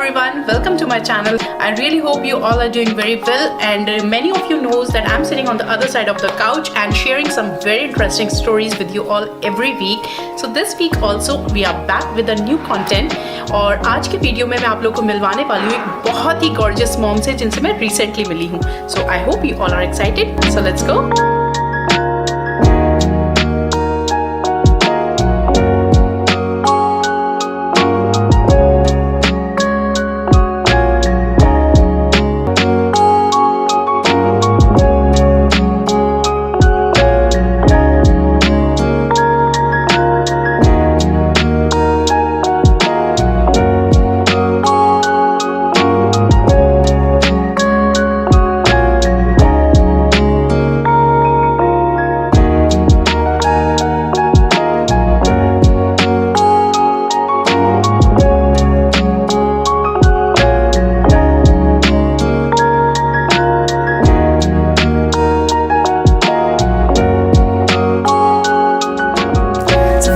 everyone, welcome to my channel. I really hope you all are doing very well, and many of you knows that I'm sitting on the other side of the couch and sharing some very interesting stories with you all every week. So this week also we are back with a new content, और आज के video में मैं आप लोगों को मिलवाने वाली हूँ एक बहुत ही गॉर्जियस मॉम से जिनसे मैं रिसेंटली मिली हूँ. So I hope you all are excited. So let's go.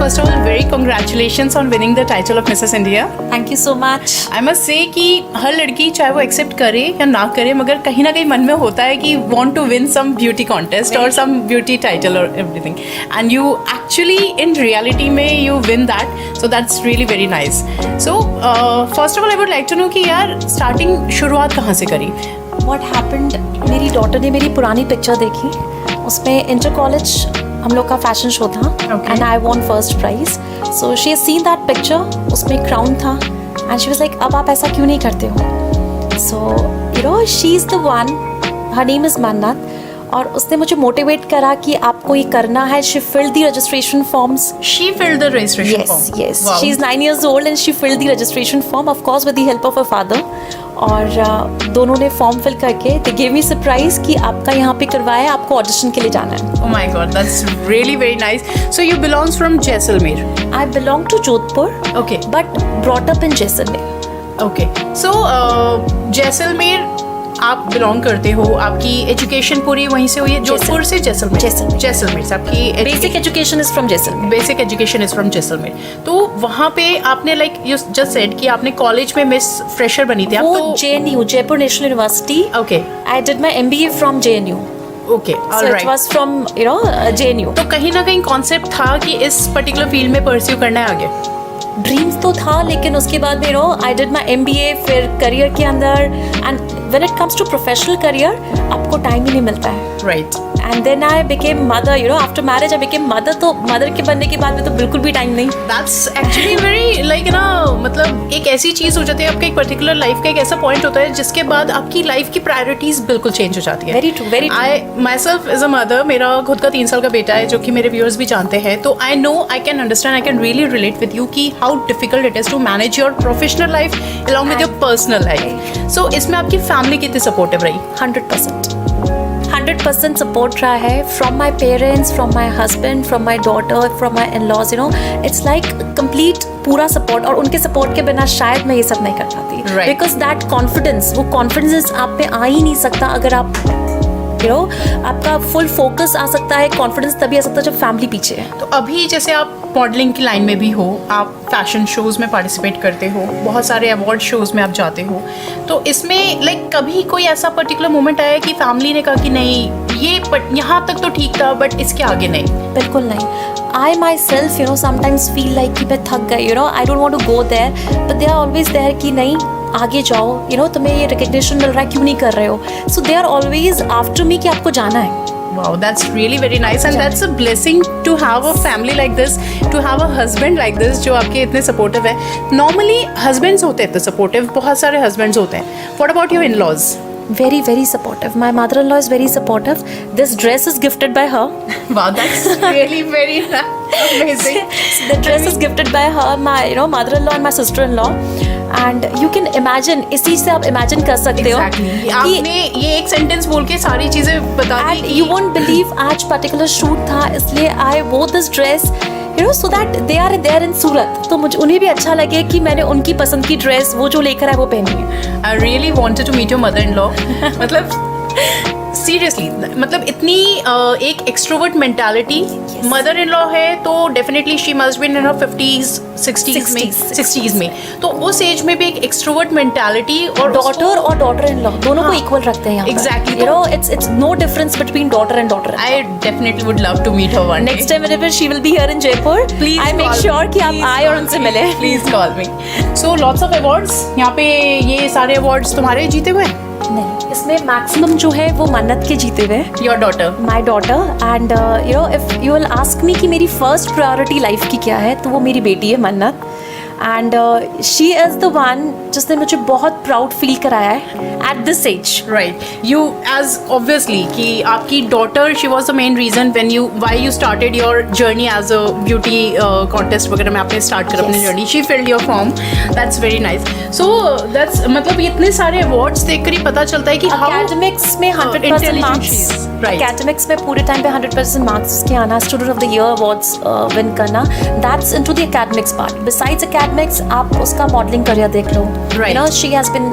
First of all, very congratulations on winning the title of Mrs. India. Thank you so much. I must say कि हर लड़की चाहे वो accept करे या ना करे, मगर कहीं ना कहीं मन में होता है कि want to win some beauty contest or some beauty title or everything. And you actually in reality में you win that. So that's really very nice. So first of all I would like to know कि यार starting शुरुआत कहाँ से करी? What happened? मेरी daughter ने मेरी पुरानी पिक्चर देखी, उसमें इंटर कॉलेज हम लोग का फैशन शो था and I won first prize. So she has seen that picture, उसमें क्राउन था एंड शी वाज लाइक अब आप ऐसा क्यों नहीं करते हो. So you know she is the one, her name is Mannat, और उसने मुझे मोटिवेट करा कि आपको ये करना है. She filled the registration forms. She filled the registration form. Yes. Wow. She is 9 years old and she filled the registration form, of course with the help of her father. और दोनों ने form fill करके they gave me surprise कि आपका यहाँ पे करवाया है, आपको ऑडिशन के लिए जाना है. Oh my God, that's really very nice. So you belongs from Jaisalmer. I belong to Jodhpur. Okay. But brought up in Jaisalmer. Okay. So Jaisalmer आप बिलोंग करते हो, आपकी एजुकेशन पूरी वहीं से हुई है? जोधपुर से जैसलमेर. जैसलमेर से आपकी basic education is from Jaisalmer. Basic education is from Jaisalmer. तो वहाँ पे आपने लाइक यू जस्ट सेड कि आपने कॉलेज में मिस फ्रेशर बनी थी आप? तो JNU, Jaipur national university. Okay. I did my MBA from JNU. Okay, so it was from JNU. तो कहीं ना कहीं कॉन्सेप्ट था कि इस पर्टिकुलर फील्ड में परस्यू करना है आगे? ड्रीम्स तो था, लेकिन उसके बाद में आई डिड माई MBA. फिर करियर के अंदर and when it comes to professional career आपको टाइम ही नहीं मिलता है. Right. And then I became mother, after marriage I became mother. तो मदर के बनने के बाद में तो बिल्कुल भी टाइम नहीं. दैट्स एक्चुअली वेरी लाइक ना, मतलब एक ऐसी चीज़ हो जाती है आपका, एक पर्टिकुलर लाइफ का एक ऐसा पॉइंट होता है जिसके बाद आपकी लाइफ की प्रायोरिटीज बिल्कुल चेंज हो जाती है. Very true, very true. I my self is a mother. मेरा खुद का 3 साल का बेटा है जो कि मेरे व्यूअर्स भी जानते हैं. तो I know, I can understand, I can really relate with you कि how difficult it is to manage your professional life along with your personal life. So इसमें आपकी फैमिली कितनी सपोर्टिव रही? 100% सपोर्ट रहा है. From my parents, from my husband, from my daughter, from my in-laws. It's like complete पूरा support. और उनके support के बिना शायद मैं ये सब नहीं कर पाती. बिकॉज दैट कॉन्फिडेंस, वो कॉन्फिडेंस आप में आ ही नहीं सकता अगर आप आपका फुल फोकस आ सकता है. कॉन्फिडेंस तभी आ सकता है जब फैमिली पीछे है. तो अभी जैसे आप मॉडलिंग की लाइन में भी हो, आप फैशन शोज़ में पार्टिसिपेट करते हो, बहुत सारे अवार्ड शोज़ में आप जाते हो, तो इसमें लाइक कभी कोई ऐसा पर्टिकुलर मोमेंट आया कि फैमिली ने कहा कि नहीं ये यहाँ तक तो ठीक था बट इसके आगे नहीं? बिल्कुल नहीं. I myself, sometimes feel like कि मैं थक गई, I don't want to go there, but they are always there कि नहीं आगे जाओ, तुम्हें ये रिकग्निशन मिल रहा है, क्यों नहीं कर रहे हो. So they are always after me कि आपको जाना है. Wow, that's really very nice and that's a blessing to have a family like this, to have a husband like this जो आपके इतने supportive है. Normally husbands होते हैं इतने supportive, बहुत सारे husbands होते हैं. What about your in-laws? Very, very supportive. My mother-in-law is very supportive. This dress is gifted by her. Wow, that's really very amazing. The dress is gifted by her, my mother-in-law and my sister-in-law. And you can imagine, इसी से आप imagine कर सकते हो. Exactly. आपने ये एक sentence बोल के सारी चीजें बता दी. And you won't believe आज particular shoot था, इसलिए I wore this dress. So that they are there in सूरत, तो मुझे उन्हें भी अच्छा लगे कि मैंने उनकी पसंद की ड्रेस वो जो लेकर आए वो पहनी है. I really wanted to meet your mother-in-law. मतलब सीरियसली मतलब इतनी एक extrovert mentality, mother in law है तो definitely she must be in her 50s 60s में, तो उस एज में भी एक एक्सट्रोवर्ट मेंटालिटी, और डॉटर इन लॉ दोनों को इक्वल रखते हैं यहाँ Exactly. You know it's no difference between daughter and daughter. I definitely would love to meet her one day. Next time whenever she will be here in Jaipur, Please I make call sure me. कि आप Please आए और call उनसे me. मिले। Please call me. So lots of awards यहाँ पे, ये सारे अवार्ड्स तुम्हारे जीते हुए हैं? नहीं, इसमें मैक्सिमम जो है वो मन्नत के जीते हुए हैं, your daughter. My daughter. And you know if you will ask me कि मेरी फर्स्ट प्रायोरिटी लाइफ की क्या है, तो वो मेरी बेटी है Mannat. And she is the one जिसने मुझे बहुत प्राउड फील कराया है at this age. Right, you as obviously कि आपकी daughter, she was the main reason when you why you started your journey as a beauty contest वगैरह में आपने स्टार्ट करा अपनी Yes. Journey, she filled your form, that's very nice. So that's मतलब इतने सारे अवार्ड्स देखकर ही पता चलता है कि Academics में 100% intelligent she marks, is. Right. Academics में पूरे टाइम पे 100% मार्क्स उसके आना, student of the year awards विन करना, that's into the academics part. Besides academics आप उसका मॉडलिंग करियर देख लो, Right. You know she has been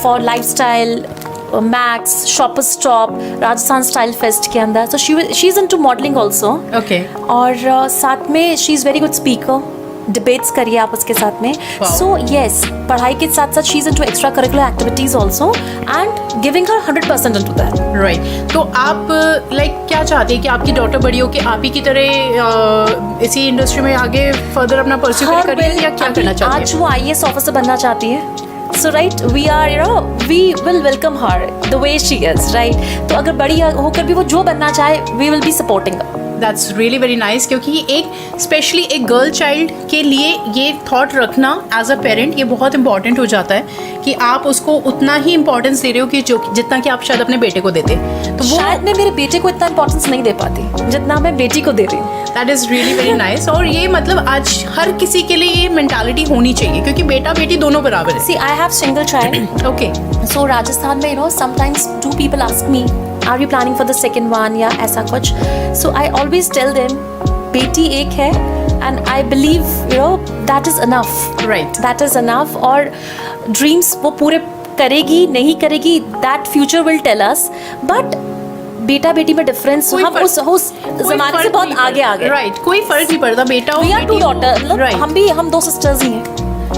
for lifestyle, Max, Shoppers Stop, Rajasthan style fest के अंदर, तो she is into modelling also. Okay, और साथ में she is very good speaker, debates करिए आप उसके साथ में। Wow. सो येस, पढ़ाई के साथ साथ she is into extra curricular activities also and giving her 100% into that. Right. तो आप लाइक क्या चाहते हैं कि आपकी डॉटर बड़ी हो कि आप ही की तरह इसी इंडस्ट्री में आगे फर्दर अपना परस्यू करिए, या क्या करना चाहते आज हैं? वो IAS ऑफिसर बनना चाहती है। So right, we are you know we will welcome her the way she is, right. तो अगर बड़ी होकर भी वो जो बनना चाहे, we will be supporting. That's really very nice, क्योंकि एक स्पेशली एक गर्ल चाइल्ड के लिए ये थॉट रखना एज अ पेरेंट ये बहुत इंपॉर्टेंट हो जाता है कि आप उसको उतना ही इंपॉर्टेंस दे रहे हो कि जो जितना कि आप शायद अपने बेटे को देते, तो वो शायद मैं मेरे बेटे को इतना इंपॉर्टेंस नहीं दे पाती जितना मैं बेटी को दे रही हूँ। That is really very nice. और ये मतलब आज हर किसी के लिए ये मेंटालिटी होनी चाहिए, क्योंकि बेटा बेटी दोनों बराबर है। See I have single child. Okay, so Rajasthan में you know sometimes too people ask me are you planning for the second one या ऐसा कुछ, so I always tell them बेटी एक है and I believe you know that is enough, right. That is enough. और dreams वो पूरे करेगी नहीं करेगी that future will tell us, but बेटा बेटी में डिफरेंस हम उस जमाने से बहुत आगे आ गए। राइट, कोई फर्क नहीं पड़ता बेटा वी आर टू डॉटर, हम दो सिस्टर्स ही हैं।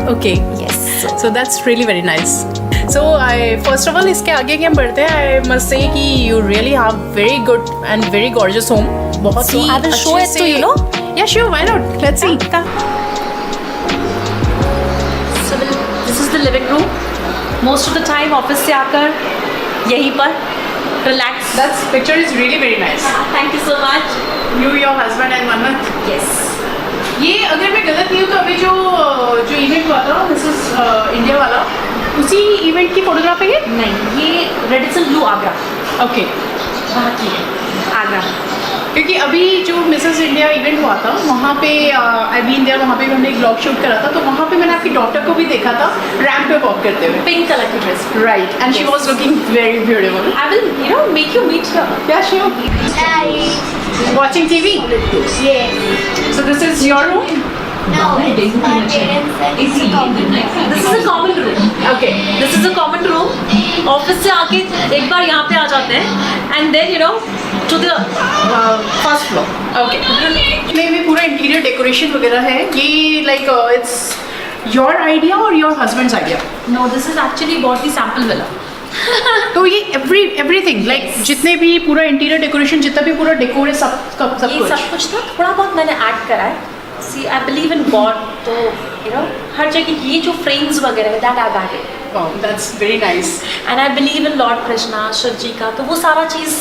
Okay, yes, so that's really very nice. So I first of all इसके आगे कि हम बढ़ते हैं, आई मस्ट से कि you really have very good and very gorgeous home. बहुत So he I will show it to you, no? Yeah, sure, why not? Let's see. So this is the living room. Most of the time office से आकर यहीं पर relax. That picture is really very nice. Thank you so much. You, your husband and Mannat. Yes, ये अगर मैं गलत नहीं हूँ तो अभी जो इवेंट हुआ था मिसेस इंडिया वाला, उसी इवेंट की फोटोग्राफ है ये? नहीं, ये रेडिसन ब्लू आगरा, ओके, वहाँ की है, आगरा। क्योंकि अभी जो मिसेस इंडिया इवेंट हुआ था वहाँ पे आई बीन देयर, वहाँ पे हमने एक ब्लॉग शूट करा था, तो वहाँ पे मैंने आपकी डॉटर को भी देखा था रैंप पे वॉक करते हुए। पिंक कलर की dress. Right, and she Yes. Was looking very beautiful. I will you know make you meet here. Yeah, sure. Watching TV? Yeah. So this is your room? No, it's my parents and it's a common room. This is a common room. Okay. This is a common room. Office से आके एक बार यहाँ पे आ जाते हैं and then you know to the first floor. Okay, में पूरा इंटीरियर डेकोरेशन वगैरह है, ये लाइक इट्स योर आइडिया और your husband's idea? No, this is actually bought the sample villa. तो ये एवरीथिंग लाइक जितने भी पूरा इंटीरियर डेकोरेशन जितना भी पूरा डेकोर है सब ये कुछ? सब कुछ ना थोड़ा बहुत मैंने ऐड करा है। See I believe in God, तो यू नो हर जगह ये जो फ्रेम्स वगैरह है that I added, wow, that's very nice. And I believe in Lord Krishna Shiv ji का, तो वो सारा चीज़,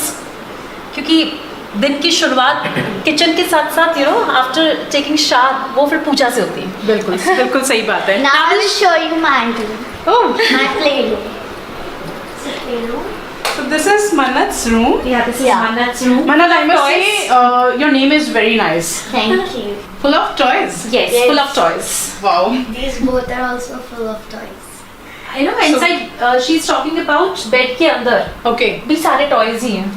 क्योंकि दिन की शुरुआत किचन के साथ साथ you know after taking shower वो फिर पूजा से होती है। बिल्कुल बिल्कुल सही बात है। Now I will show you my room. Oh, My playroom. It's a playroom. so this is Mannat's room. Yeah, this is Yeah. Mannat's room. Mannat, I must Toys. say your name is very nice. Thank you. Full of toys. Yes, Yes. full of toys. Wow. These both are also full of toys. You know, inside she's talking about bed के अंदर Okay. भी सारे toys ही हैं।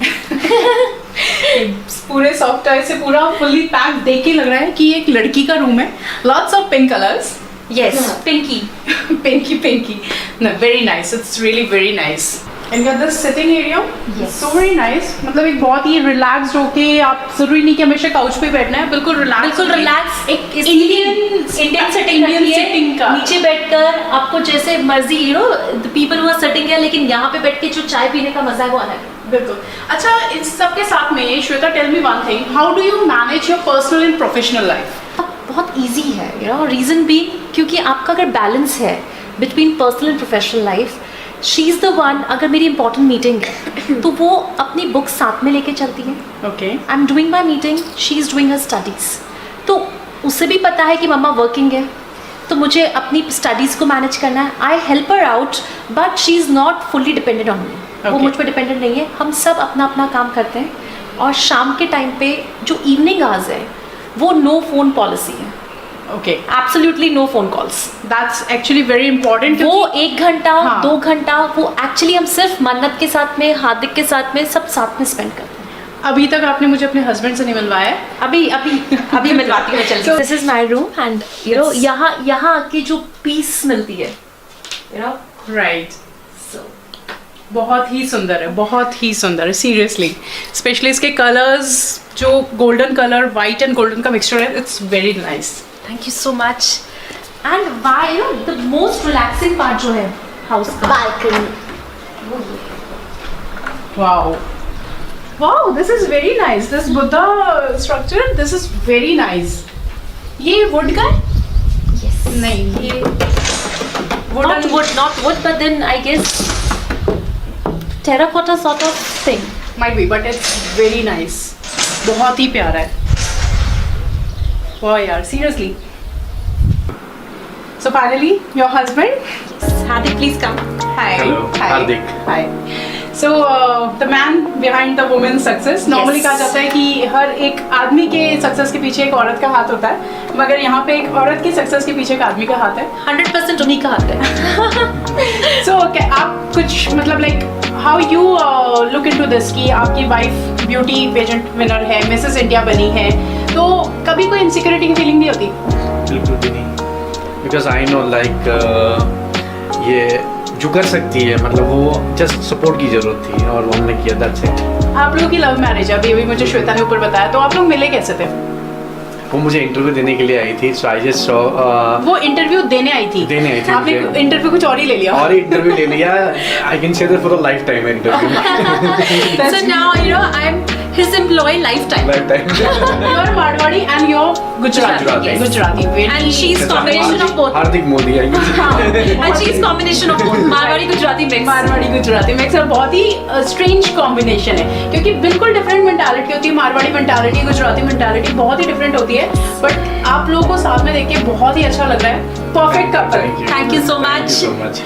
पूरे soft toy से पूरा fully pack देख के लग रहा है कि ये एक लड़की का रूम है। Lots of pink colours. Yes, pinky. Pinky pinky. No, very nice. It's really very nice. And got this sitting area. Yes. So very nice. मतलब एक बहुत ही रिलैक्स्ड होके, आप जरूरी नहीं कि हमेशा काउच पे बैठना है, बिल्कुल रिलैक्स एक Indian sitting का नीचे बैठकर आपको जैसे मर्जी the people who are sitting है, लेकिन यहाँ पे बैठ के जो चाय पीने का मजा है वो अलग है। बिल्कुल। अच्छा, इस सब के साथ में Shweta, tell me one thing, how do you manage your personal and professional life? बहुत इजी है, रीजन भी क्योंकि आपका अगर बैलेंस है between personal and professional life, she is the one. अगर मेरी इंपॉर्टेंट मीटिंग है तो वो अपनी बुक्स साथ में लेके चलती है। Okay. I am doing my meeting, she is doing her studies. तो उसे भी पता है कि मम्मा वर्किंग है, तो मुझे अपनी स्टडीज़ को मैनेज करना है। I help her out, but she is not fully dependent on me. वो मुझ पर डिपेंडेंट नहीं है, हम सब अपना अपना काम करते हैं। और शाम के टाइम पे जो इवनिंग आवर्स है वो नो फ़ोन पॉलिसी है। Okay. Absolutely no phone calls. That's actually very important. वो 1 घंटा हाँ. 2 घंटा वो एक्चुअली हम सिर्फ मन्नत के साथ में, हार्दिक के साथ में, सब साथ में स्पेंड करते हैं। अभी तक आपने मुझे अपने हस्बैंड से नहीं मिलवाया है। अभी मिलवाती हूँ चल। This is my room and यहाँ आके जो पीस मिलती है, राइट। सो बहुत ही सुंदर है, बहुत ही सुंदर है, सीरियसली। स्पेशली इसके कलर्स, जो golden colour, white and golden का मिक्सचर है, it's very nice. Thank you so much. And why the most relaxing part जो है हाउस का, balcony. Wow wow, this is very nice. This Buddha structure, this is very nice. ये would का है? Yes. नहीं, ये Not wood, but then I guess terracotta sort of thing. might be, but it's very nice. बहुत ही प्यारा है। वाह यार, seriously. So finally, your husband? Hardik, please come. Hi. Hello, Hi. Hardik. Hi. So the man behind the woman's success. Normally कहा जाता है कि हर एक आदमी के सक्सेस के पीछे एक औरत का हाथ होता है, मगर यहाँ पे एक औरत की सक्सेस के पीछे एक आदमी का हाथ है। 100% उन्हीं का हाथ है। So okay, आप कुछ मतलब like how you look into this कि आपकी वाइफ ब्यूटी पेजेंट विनर है, मिसेस इंडिया बनी है, तो कभी कोई इनसिक्योरिटी की फीलिंग नहीं होती? बिल्कुल भी नहीं, बिकॉज आई नो लाइक ये जो कर सकती है, मतलब वो जस्ट सपोर्ट की जरूरत थी और वो हमने किया, दैट्स इट। आप लोगों की लव मैरिज है, अभी अभी मुझे श्वेता ने ऊपर बताया, तो आप लोग मिले कैसे थे? वो मुझे इंटरव्यू देने के लिए आई थी, सो आई जस्ट सॉ। वो इंटरव्यू देने आई थी? आपने इंटरव्यू कुछ और ही ले लिया? और इंटरव्यू ले लिया। I can say that for a life time interview. So now I am his employee lifetime. You are Marwadi and you're Gujarati. Gujarati. Gujarati. And she's combination of both. Hardik Modi I. And she's combination of both. Marwadi Gujarati mix. Marwari Gujarati mix, और बहुत ही strange combination है, क्योंकि बिल्कुल different mentality होती है। Marwari mentality, Gujarati mentality बहुत ही different होती है, बट आप लोगों को साथ में देख के बहुत ही अच्छा लग रहा है। Perfect couple. Thank you so much.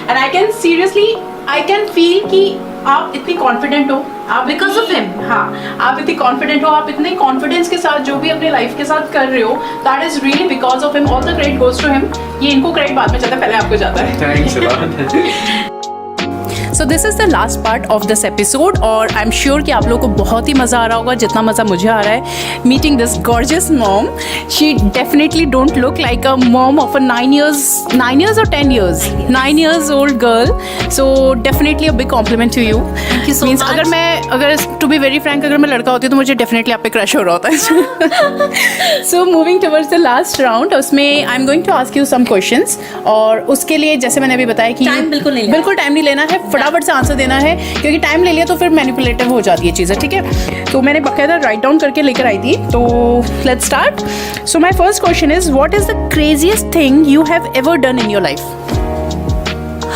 And I can seriously, I can feel कि आप इतनी कॉन्फिडेंट हो, आप Because of him. हाँ, आप इतनी कॉन्फिडेंट हो, आप इतने कॉन्फिडेंस के साथ जो भी अपने लाइफ के साथ कर रहे हो, that is really because of him. All the credit goes to him. ये इनको क्रेडिट बाद में जाता है, पहले आपको जाता है। Thanks a lot. So this is the last part of this episode, और आई एम श्योर कि आप लोगों को बहुत ही मज़ा आ रहा होगा, जितना मज़ा मुझे आ रहा है meeting this gorgeous mom. She definitely don't look like a mom of a 9 years or 10 years, 9 years old girl. So definitely a big compliment to you. Thank you so Means much. अगर to be very frank, अगर मैं लड़का होती तो मुझे definitely आप पे crush हो रहा होता। So moving towards the last round, उसमें I'm going to ask you some questions, और उसके लिए जैसे मैंने अभी बताया कि Time बिल्कुल नहीं लेना। बिल्कुल टाइम नहीं लेना है, फटाफट से आंसर देना है, क्योंकि टाइम ले लिया तो फिर मैनिपुलेटिव हो जाती है चीज़ें, ठीक है? तो मैंने बाकायदा राइट डाउन करके लेकर आई थी, तो let's start. So my first question is, what is the craziest thing you have ever done in your life?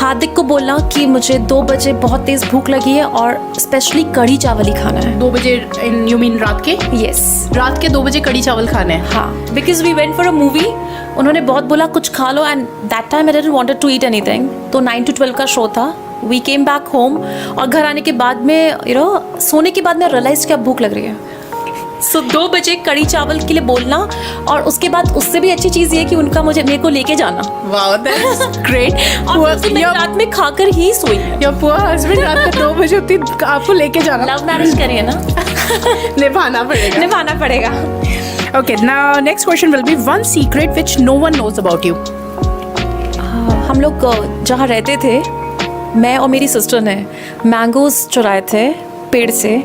Hardik को बोलना कि मुझे 2 बजे बहुत तेज भूख लगी है और स्पेशली कढ़ी चावल ही खाना है। 2 बजे इन यू मीन रात के? यस, रात के 2 बजे कढ़ी चावल खाने हैं? हाँ, because we went for a movie, उन्होंने बहुत बोला कुछ खा लो, and that time I didn't wanted to eat anything. तो 9 to 12 का शो था, वी केम बैक होम, और घर आने के बाद में सोने के बाद में रियलाइज कि अब भूख लग रही है। सो 2 बजे कढ़ी चावल के लिए बोलना, और उसके बाद उससे भी अच्छी चीज़ ये कि उनका मेरे को लेके जाना। Wow, that's great. और फिर मैं रात में खाकर ही सोई। योर पुअर हस्बैंड रात को 2 बजे उठती, आपको लेके जाना। लव मैरिज करिए ना। निभाना पड़ेगा। निभाना पड़ेगा। Okay, now next question will be one secret which no one knows about you. हम लोग जहाँ रहते थे मैं और मेरी सिस्टर ने मैंगोज चुराए थे पेड़ से,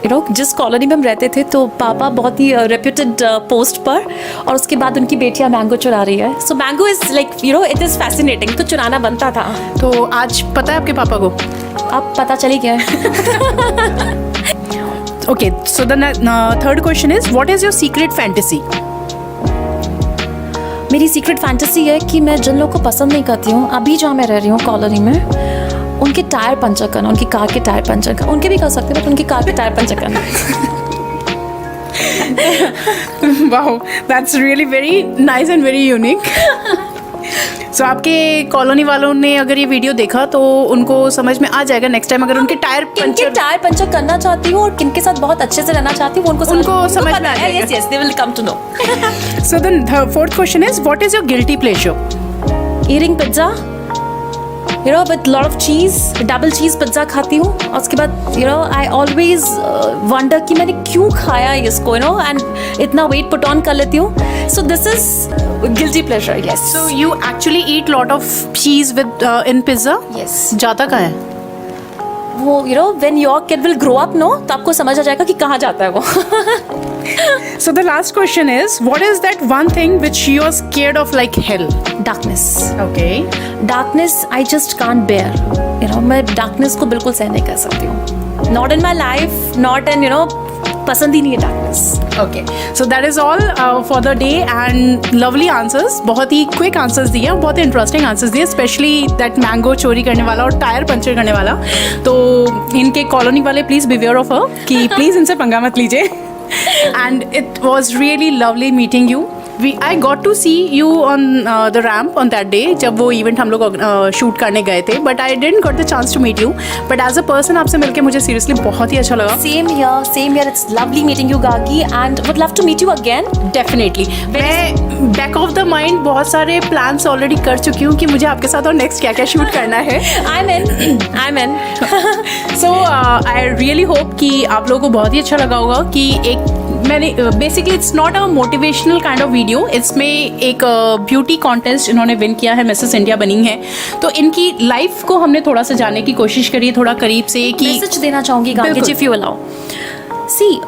जिस कॉलोनी में हम रहते थे, तो पापा बहुत ही रेप्यूटेड पोस्ट पर, और उसके बाद उनकी बेटियां मैंगो चुरा रही है। So mango is like it is fascinating, तो चुराना बनता था। तो आज पता है आपके पापा को? अब पता चली गया है। Okay, so the third question is, what is your secret fantasy? मेरी सीक्रेट फैंटेसी है कि मैं जिन लोगों को पसंद नहीं करती हूँ, अभी जहाँ मैं रह रही हूँ कॉलोनी में, उनके टायर पंचर करना, उनकी कार के टायर पंचर करना। उनके भी कर सकते, बट उनकी कार के टायर पंचर करना। Wow, that's really very nice and very unique. So आपके कॉलोनी वालों ने अगर ये वीडियो देखा तो उनको समझ में आ जाएगा नेक्स्ट टाइम अगर उनके टायर पंचर करना चाहती हूँ और किनके साथ बहुत अच्छे से रहना चाहती हूँ, उनको समझ में आ जाएगा। Yes, yes, they will come to know. So the fourth question is, what is your guilty pleasure? Eating pizza, with lot of cheese, double cheese pizza खाती हूँ, और उसके बाद I always wonder कि मैंने क्यों खाया इसको, and इतना weight put on कर लेती हूँ. So this is guilty pleasure, yes. So you actually eat lot of cheese with in pizza? Yes. जाता कहाँ है? वो when your kid will grow up, no, तो आपको समझ आ जाएगा कि कहाँ जाता है वो. So the last question is, what is that one thing which you are scared of like hell? Darkness. Okay. Darkness I just can't bear. मैं darkness को बिल्कुल सहन नहीं कर सकती हूँ. Not in my life, not in पसंद ही नहीं है darkness. Okay. So that is all for the day and lovely answers. बहुत ही quick answers दिए और बहुत ही interesting answers दिए, especially that mango चोरी करने वाला और टायर पंचर करने वाला. तो इनके कॉलोनी वाले please beware of her कि please इनसे पंगा मत लीजिए. And it was really lovely meeting you. I got to see you on the ramp on that day जब वो event हम लोग shoot करने गए थे, but I didn't got the chance to meet you. But as a person आपसे मिलके मुझे seriously बहुत ही अच्छा लगा. Same here. It's lovely meeting you, Gagi, and would love to meet you again. Definitely. मैं back of the mind बहुत सारे plans already कर चुकी हूँ कि मुझे आपके साथ और next क्या shoot करना है. I'm in. So I really hope कि आप लोगों को बहुत ही अच्छा लगा होगा कि मैंने basically it's not a motivational kind of video, इसमें एक ब्यूटी कॉन्टेस्ट इन्होंने विन किया है, मिसेस इंडिया बनी है, तो इनकी लाइफ को हमने थोड़ा सा जानने की कोशिश करी थोड़ा करीब से कि मैसेज देना चाहूँगी गागी if you allow. See,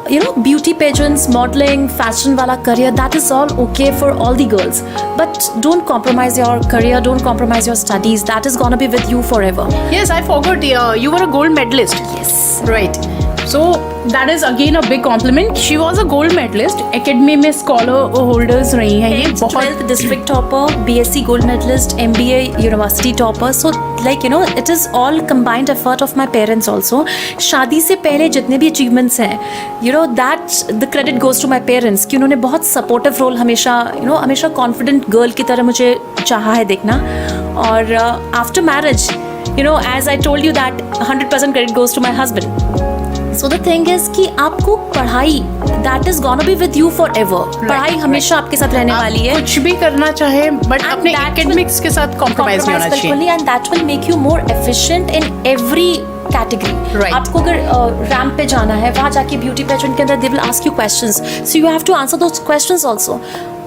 beauty pageants, modeling, fashion wala career, that is all okay for all the girls. But don't compromise your career, don't compromise your studies. That is gonna be with you forever. Yes, I forgot. You were a gold medalist. Yes. Right. So that is again a big compliment. She was a gold medalist. Academy में scholar holders रही हैं ये बहुत. 12th district topper, BSc gold medalist, MBA university topper. So like it is all combined effort of my parents also. शादी से पहले जितने भी achievements हैं, that the credit goes to my parents कि उन्होंने बहुत supportive role हमेशा हमेशा confident girl की तरह मुझे चाहा है देखना. और after marriage, as I told you that 100% credit goes to my husband. So the thing is कि आपको पढ़ाई that is gonna be with you forever. पढ़ाई हमेशा आपके साथ रहने वाली है. कुछ भी करना चाहे बट अपने academics के साथ compromise नहीं होना चाहिए. And that will make you more efficient in every category. Right. आपको अगर रैंप पे जाना है, वहाँ जाके ब्यूटी पेजेंट के अंदर they will ask you questions. So you have to answer those questions also.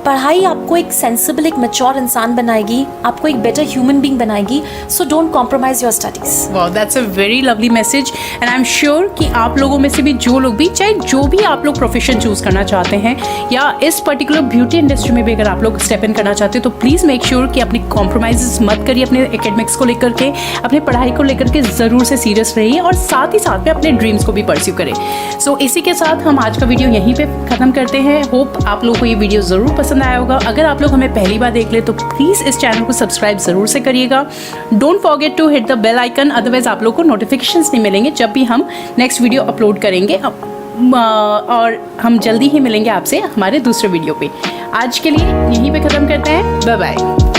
पढ़ाई आपको एक सेंसिबल, एक मैच्योर इंसान बनाएगी, आपको एक बेटर ह्यूमन बीइंग बनाएगी. So don't compromise your studies. Wow, that's a very lovely message and I am sure कि आप लोगों में से भी जो लोग भी, चाहे जो भी आप लोग प्रोफेशन चूज करना चाहते हैं या इस पर्टिकुलर ब्यूटी इंडस्ट्री में भी अगर आप लोग स्टेप इन करना चाहते हो तो प्लीज़ मेक श्योर कि अपनी कॉम्प्रोमाइज मत करिए अपने एकेडमिक्स को लेकर के, अपने पढ़ाई को लेकर के ज़रूर से सीरियस रहिए और साथ ही साथ में अपने ड्रीम्स को भी परस्यू करें. सो इसी के साथ हम आज का वीडियो यहीं पे ख़त्म करते हैं. होप आप लोगों को ये वीडियो ज़रूर पसंद आया होगा. अगर आप लोग हमें पहली बार देख ले तो प्लीज़ इस चैनल को सब्सक्राइब ज़रूर से करिएगा. Don't forget to hit the bell icon, otherwise आप लोग को नोटिफिकेशंस नहीं मिलेंगे जब भी हम नेक्स्ट वीडियो अपलोड करेंगे. और हम जल्दी ही मिलेंगे आपसे हमारे दूसरे वीडियो पे. आज के लिए यहीं पे ख़त्म करते हैं. Bye bye.